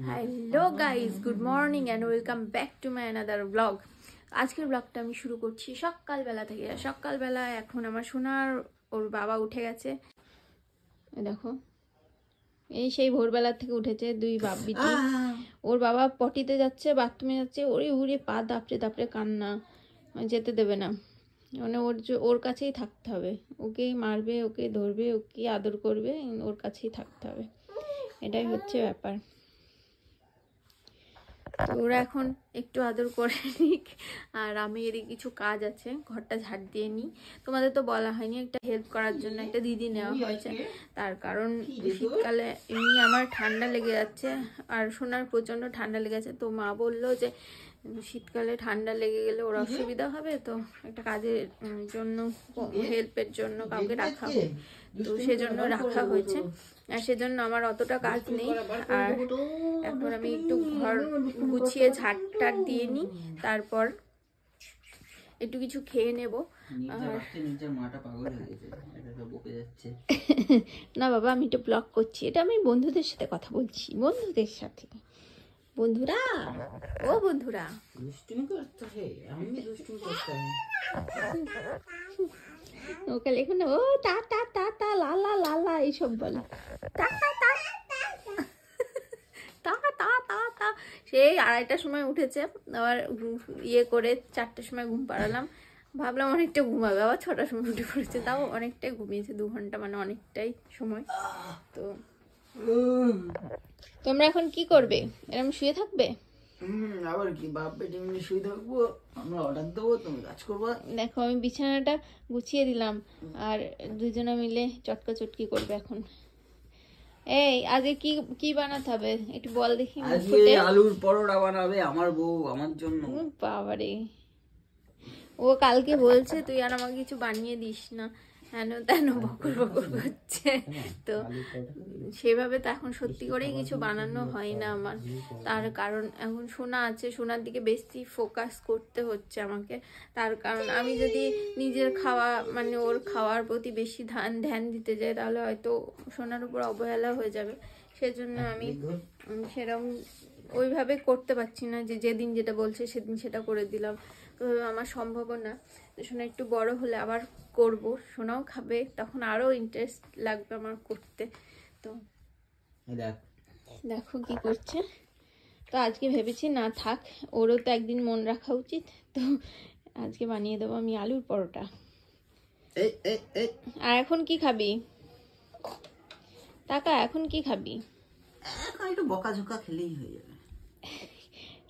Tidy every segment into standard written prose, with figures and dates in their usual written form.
Hello guys, good morning and welcome back to my another blog. আজকের ব্লগটা আমি শুরু করছি সকালবেলা থেকে। সকালবেলা এখন আমার সোনার ওর বাবা উঠে গেছে, দেখো এই সেই ভোরবেলা থেকে উঠেছে দুই বাপ বিটি। ওর বাবা পটিতে যাচ্ছে, বাথরুমে যাচ্ছে, ওরে উড়ে পা দাপড়ে দাপড়ে কান্না, যেতে দেবে না, মানে ওর কাছেই থাকতে হবে, ওকেই মারবে, ওকে ধরবে, ওকে আদর করবে, ওর কাছেই থাকতে হবে, এটাই হচ্ছে ব্যাপার। তো ওরা এখন একটু আদর করে নিক, আর আমি এদিকে কিছু কাজ আছে, ঘরটা ঝাড় দিয়ে নিই। তোমাদের তো বলা হয়নি, একটা হেল্প করার জন্য একটা দিদি নেওয়া হয়েছে, তার কারণ শীতকালে এমনি আমার ঠান্ডা লেগে যাচ্ছে আর সোনার প্রচণ্ড ঠান্ডা লেগেছে। তো মা বললো যে শীতকালে ঠান্ডা লেগে গেলে ওর অসুবিধা হবে, তো একটা কাজের জন্য হেল্পের জন্য কাউকে রাখা হবে, তো সেজন্য রাখা হয়েছে। আর সেজন্য আমার অতটা কাজ নেই। আর এখন আমি একটু ঘর গুছিয়ে ঝাড় টাড় দিয়ে নিই, তারপর একটু কিছু খেয়ে নেব। না বাবা, আমি একটু ব্লগ করছি, এটা আমি বন্ধুদের সাথে কথা বলছি, বন্ধুদের সাথে। বন্ধুরা, ও বন্ধুরা, ওকে লেখুন, ও টা টা টা টা লালা লালা এইসব বলে, টা টা টা তা তা তা তা। সেই 2:30টার সময় উঠেছে, আবার ইয়ে করে 4টার সময় ঘুম পাড়ালাম, ভাবলাম অনেকটা ঘুমাবে, আবার 6টার সময় উঠে পড়েছে, তাও অনেকটাই ঘুমিয়েছে, 2 ঘন্টা, মানে অনেকটাই সময়। তো তোমরা এখন কি করবে? এরকম শুয়ে থাকবে? আবার কি বাপ বেটি মিলে শুয়ে থাকবো, আমরা অর্ডার দেবো, তুমি কাজ করবো। দেখো আমি বিছানাটা গুছিয়ে দিলাম, আর দুজনে মিলে চটকা চটকি করবে এখন। এই আজকে কি কি বানাতে হবে একটু বল দেখি। আজকে আলুর পরোটা বানাবে আমার বউ আমার জন্য। বাবারে, ও কালকে বলছে তুই আর আমাকে কিছু বানিয়ে দিস না, হেন তেন বকর বকর করছে। তো সেভাবে তো এখন সত্যি করেই কিছু বানানো হয় না আমার, তার কারণ এখন সোনা আছে, সোনার দিকে বেশি ফোকাস করতে হচ্ছে আমাকে। তার কারণ আমি যদি নিজের খাওয়া, মানে ওর খাওয়ার প্রতি বেশি ধ্যান দিতে যাই, তাহলে হয়তো সোনার উপর অবহেলা হয়ে যাবে। সেজন্য আমি সেরকম ওইভাবে করতে পারছি না, যে যেদিন যেটা বলছে সেদিন সেটা করে দিলাম, আমার সম্ভব না। সোনা একটু বড় হলে আবার করব, সোনাও খাবে, তখন আরো ইন্টারেস্ট লাগবে আমার করতে। তো দেখো কি করছে। তো আজকে ভেবেছি না থাক, ওরও তো একদিন মন রাখা উচিত, তো আজকে বানিয়ে দেবো আমি আলুর পরোটা। আর এখন কি খাবি টাকা? এখন কি খাবি? এখন একটু বকাঝোকা খেলেই হয়ে যাবে।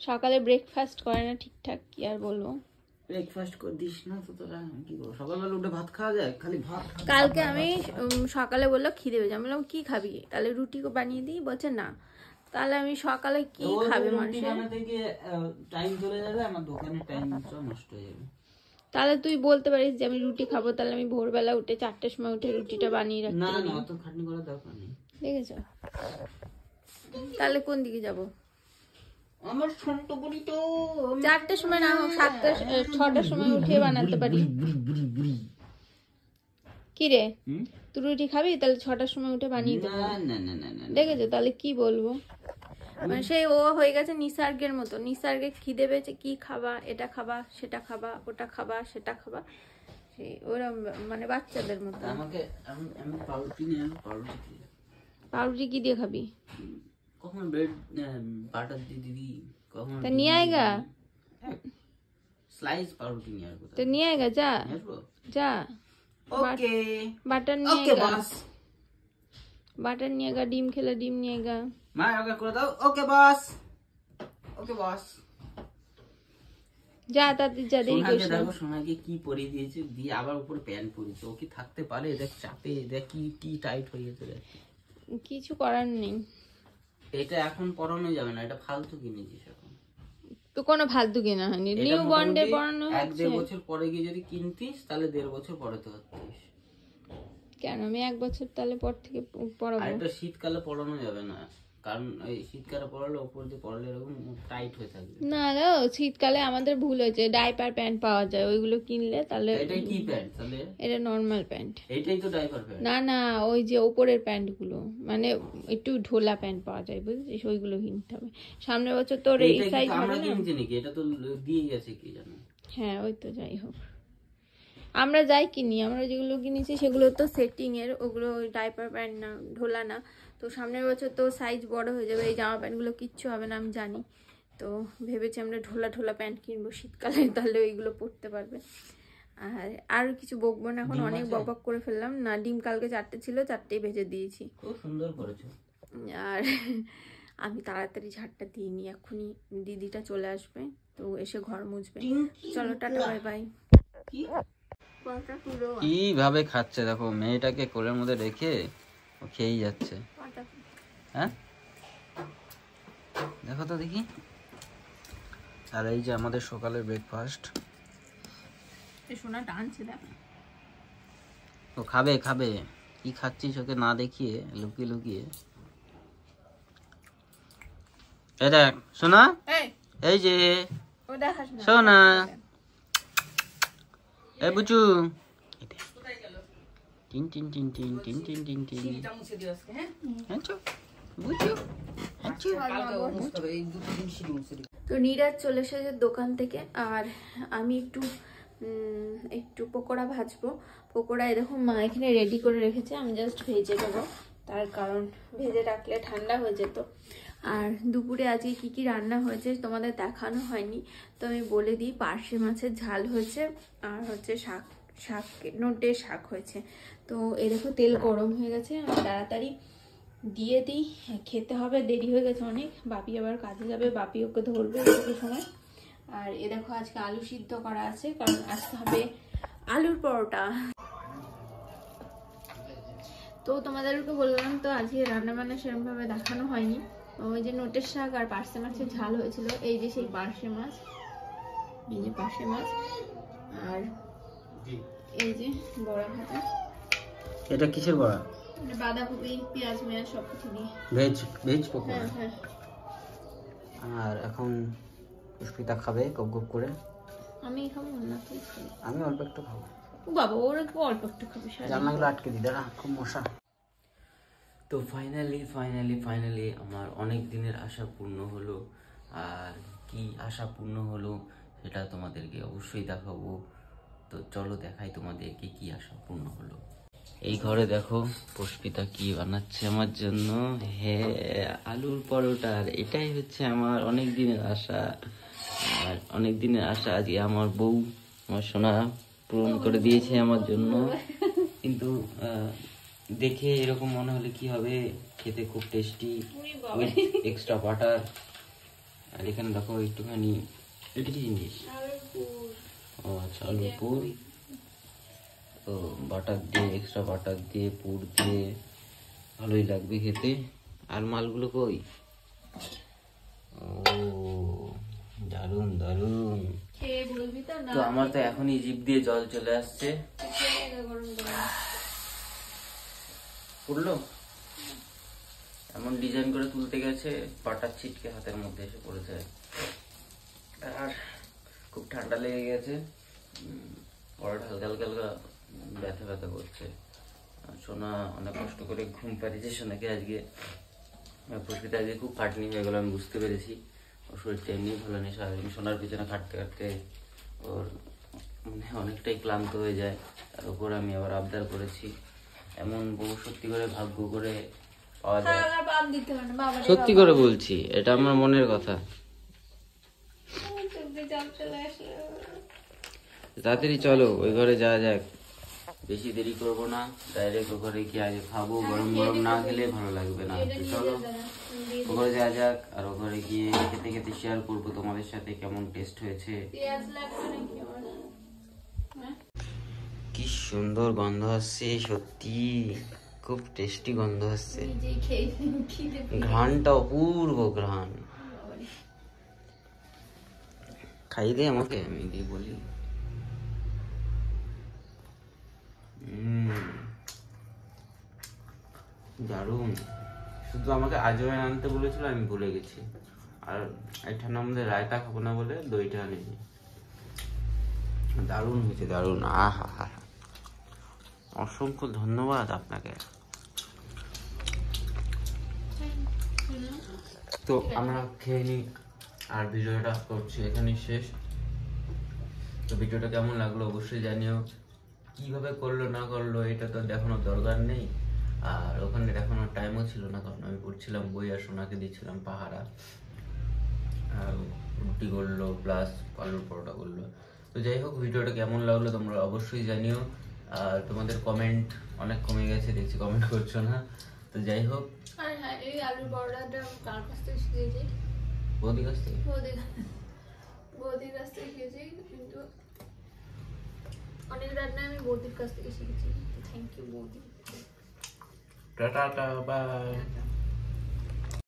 সকালে ব্রেকফাস্ট করে না ঠিকঠাক, কি আর বলবো। ব্রেকফাস্ট করে দিস না তো তোরা, কি করবো? সকালবেলা উঠে ভাত খাওয়া যায়, খালি ভাত। কালকে আমি সকালে বললো খিদে পেয়েছে, আমি বললাম কি খাবি, তাহলে রুটি বানিয়ে দিই, বলছে না। তাহলে আমি সকালে কি খাবে মানুষ? টাইম চলে যাবে, আমার দোকানের টাইম নষ্ট হয়ে যাবে। তাহলে তুই বলতে পারিস যে আমি রুটি খাবো, তাহলে আমি ভোরবেলা উঠে 4টার সময় উঠে রুটিটা বানিয়ে রাখতে না পারি। না, অত খাটনি করার দরকার নেই। দেখেছো? তাহলে কোন দিকে যাব? আমার ছোট বলি তো 4টার সময় না হোক, 6টার সময় উঠে বানাতে পারি। কি রে, তুই রুটি খাবি? তাহলে 6টার সময় উঠে বানিয়ে দেবো। না না না না, দেখেছো? তাহলে কি বলবো, মানে সেই ও হয়ে গেছে নিসর্গের মতো, নিসর্গে খিদে পেয়েছে, কি খাবা, এটা খাবা, সেটা খাবা, ওটা খাবা, সেটা খাবা, সেই ওরম, মানে বাচ্চাদের মতো। আমাকে আমি পাউরুটি নিয়ে আসবো, পাউরুটি কি দিয়ে খাবি? কখন ব্রেড বাটার দিয়ে দিবি, কখন তা নিয়ে আয়গা, স্লাইস পাউরুটি নিয়ে আসবো। তো নিয়ে আয়গা, যা যা, ওকে বাটার নিয়ে ওকে আয়গা, বস, বাটার নিয়ে আয়গা, ডিম খেলে ডিম নিয়ে আয়গা। মা ওকে করে দাও। ওকে বস, ওকে বস, যা তাড়াতাড়ি যা, দেরি করিস না। দেখো সোনাকে কি পরিয়ে দিয়েছে, দিয়ে আবার উপরে প্যান্ট পরিয়েছে, ও কি থাকতে পারে? দেখ চাপে, দেখ কি টাইট হয়ে গেছে। কিছু করার নেই, এটা এখন পরানো যাবে না, এটা ফালতু কিনেছিস এখন। তো কোনো ফালতু কেনা হয়নি, নিউ বন্ডে পড়ানো হচ্ছে। 1-1.5 বছর পরে গিয়ে যদি কিনতিস তাহলে 1.5 বছর পরে তো হতিস। কেন আমি 1 বছর তাহলে পর থেকে পড়াবো? আর এটা শীতকালে পড়ানো যাবে না, কারণ এই শীতকালে পরালে ওপর দিয়ে পরালে এরকম টাইট হয়ে থাকবে। না না, শীতকালে আমাদের ভুল হয়েছে, ডাইপার প্যান্ট পাওয়া যায়, ওইগুলো কিনলে তাহলে। এটা কি প্যান্ট তাহলে? এটা নর্মাল প্যান্ট। এইটাই তো ডাইপার প্যান্ট। না না, ওই যে ওপরের প্যান্টগুলো, মানে একটু ঢোলা প্যান্ট পাওয়া যায়, বুঝেছিস, ওইগুলো কিনতে হবে। সামনের বছর তোর এই সাইজ হবে আমরা না। কিনছি নাকি? এটা তো দিয়ে গেছে কি জানো। হ্যাঁ ওই তো, যাই হোক আমরা যাই কিনি, আমরা যেগুলো কিনেছি সেগুলো তো সেটিং এর, ওগুলো ওই ডাইপার প্যান্ট না, ঢোলা না। তো সামনের বছর তো সাইজ বড় হয়ে যাবে, এই জামা প্যান্টগুলো কিচ্ছু হবে না আমি জানি। তো ভেবেছি আমরা ঢোলা ঢোলা প্যান্ট কিনবো শীতকালে, তাহলে ওইগুলো পরতে পারবে। আর কিছু বকবো না, এখন অনেক বকবক করে ফেললাম। না, ডিম কালকে 4টে ছিল, 4টেই ভেজে দিয়েছি। খুব সুন্দর করেছো। আর আমি তাড়াতাড়ি ঝাড়টা দিইনি, এখনই দিদিটা চলে আসবে, তো এসে ঘর মুছবে। চলো টাটা, বাই বাই। কিভাবে খাচ্ছে দেখো, মেয়েটাকে কোলের মধ্যে রেখে ও খেয়েই যাচ্ছে। হ্যাঁ দেখো তো দেখি। আর এই যে আমাদের সকালের ব্রেকফাস্ট। সোনা টানছে দেখ। ও খাবে খাবে, কি খাচ্ছিস ওকে না দেখিয়ে, লুকিয়ে লুকিয়ে। এই দেখ সোনা, এই যে সোনা, এই বুচু, টিন টিন টিন টিন টিন টিন টিন টিন। তো নীরাজ চলে এসেছে দোকান থেকে, আর আমি একটু পকোড়া ভাজবো। পকোড়া এরকম মা এখানে রেডি করে রেখেছে, আমি জাস্ট ভেজে দেবো, তার কারণ ভেজে রাখলে ঠান্ডা হয়ে যেত। আর দুপুরে আজকে কি কি রান্না হয়েছে তোমাদের দেখানো হয়নি, তো আমি বলে দিই। পার্শে মাছের ঝাল হয়েছে, আর হচ্ছে নোটে শাক হয়েছে। তো এই দেখো তেল গরম হয়ে গেছে, আমি তাড়াতাড়ি দিয়ে দিই, খেতে হবে, দেরি হয়ে গেছে অনেক। বাপি আবার কাজে যাবে, বাপি ওকে ধরবে এই সময়। আর এ দেখো আজকে আলু সিদ্ধ করা আছে, কারণ আজকে হবে আলুর পরোটা। তো তোমাদেরকে বললাম তো আজকে রান্নাবান্না সেরকমভাবে দেখানো হয়নি। ওই যে নোটের শাক আর পার্শে মাছের ঝাল হয়েছিল, এই যে সেই পার্শে মাছ, এই যে পার্শে মাছ, আর এই যে বড়া ভাজা। এটা কিসের বড়া? বাঁধাকপি, পেঁয়াজ মেয়াজ সবকিছু দিয়ে ভেজ পকোড়া। হ্যাঁ। আর এখন পুষ্পিতা খাবে গপ গপ করে। আমি খাবো না, তুই খাবি। আমি অল্প একটু খাবো। বাবা ওর অল্প একটু খাবি, জানলাগুলো আটকে দি, দাঁড়া খুব মশা। তো ফাইনালি আমার অনেক দিনের আশা পূর্ণ হলো। আর কি আশা পূর্ণ হলো সেটা তোমাদেরকে অবশ্যই দেখাবো। তো চলো দেখাই তোমাদেরকে কি আশা পূর্ণ হলো। এই ঘরে দেখো পুষ্পিতা কি বানাচ্ছে আমার জন্য। হ্যাঁ, আলুর পরোটা। আর এটাই হচ্ছে আমার অনেক দিনের আশা। আর অনেক দিনের আশা আজকে আমার বউ, আমার সোনা পূরণ করে দিয়েছে আমার জন্য। কিন্তু দেখে এরকম মনে হলে কি হবে, খেতে খুব টেস্টি, এক্সট্রা বাটার। আর এখানে দেখো একটুখানি, এটা কি জিনিস? ও আচ্ছা, আলুর পুর। তো বাটার দিয়ে, এক্সট্রা বাটার দিয়ে, পুর দিয়ে ভালোই লাগবে খেতে। আর মালগুলো কই? ও দারুন দারুন। তো আমার তো এখনই জিভ দিয়ে জল চলে আসছে। পড়লো, এমন ডিজাইন করে তুলতে গেছে, বাটার ছিটকে হাতের মধ্যে এসে পড়েছে। আর খুব ঠান্ডা লেগে গেছে, পরোটা হালকা হালকা হালকা ব্যথা করছে। সোনা অনেক কষ্ট করে ঘুম পাড়িয়েছে সোনাকে আজকে। পুষ্পিতা আজকে খুব খাটনি হয়ে গেল, আমি বুঝতে পেরেছি। ওর শরীরটা এমনি ভালো নেই, সারাদিন সোনার পিছনে খাটতে খাটতে ওর মানে অনেকটাই ক্লান্ত হয়ে যায়। তার উপর আমি আবার আবদার করেছি। এমন বউ সত্যি করে ভাগ্য করে পাওয়া যায়। সত্যি করে বলছি, এটা আমার মনের কথা। তাড়াতাড়ি চলো ওই ঘরে যাওয়া যাক, বেশি দেরি করবো না, ডাইরেক্ট ওখানে গিয়ে আগে খাবো। গরম গরম না খেলে ভালো লাগবে না। চলো ওখানে যাওয়া যাক, আর ওখানে গিয়ে খেতে খেতে শেয়ার করবো তোমাদের সাথে কেমন টেস্ট হয়েছে। কি সুন্দর গন্ধ আসছে, সত্যি খুব টেস্টি গন্ধ আসছে। ঘ্রাণটা অপূর্ব ঘ্রাণ। খাইয়ে দে আমাকে, আমি দিয়ে বলি। দারুণ। শুধু আমাকে আজওয়াইন আনতে বলেছিল, আমি ভুলে গেছি। আর এই ঠান্ডার মধ্যে রায়তা খাবো না বলে দইটা আনিনি। দারুণ হয়েছে, দারুণ। আহা হা, অসংখ্য ধন্যবাদ আপনাকে। তো আমরা খেয়ে নিই, আর ভিডিওটা করছি এখানেই শেষ। তো ভিডিওটা কেমন লাগলো অবশ্যই জানিও। কিভাবে করলো না করলো এটা তো দেখানোর দরকার নেই, আর ওখানে দেখানোর টাইমও ছিল না, কারণ আমি পড়ছিলাম বই আর সোনাকে দিচ্ছিলাম পাহারা। রুটি করলো প্লাস আলুর পরোটা করলো। তো যাই হোক, ভিডিওটা কেমন লাগলো তোমরা অবশ্যই জানিও। আর তোমাদের কমেন্ট অনেক কমে গেছে, দেখছি কমেন্ট করছো না। তো যাই হোক, আর হ্যাঁ, এই আলুর পরোটাটা কার কাছ থেকে শিখেছি? বৌদির কাছ থেকে। বৌদির কাছ থেকে শিখেছি, কিন্তু অনেক রান্না আমি বৌদির কাছ থেকে শিখেছি। থ্যাংক ইউ বৌদি। Tata, by.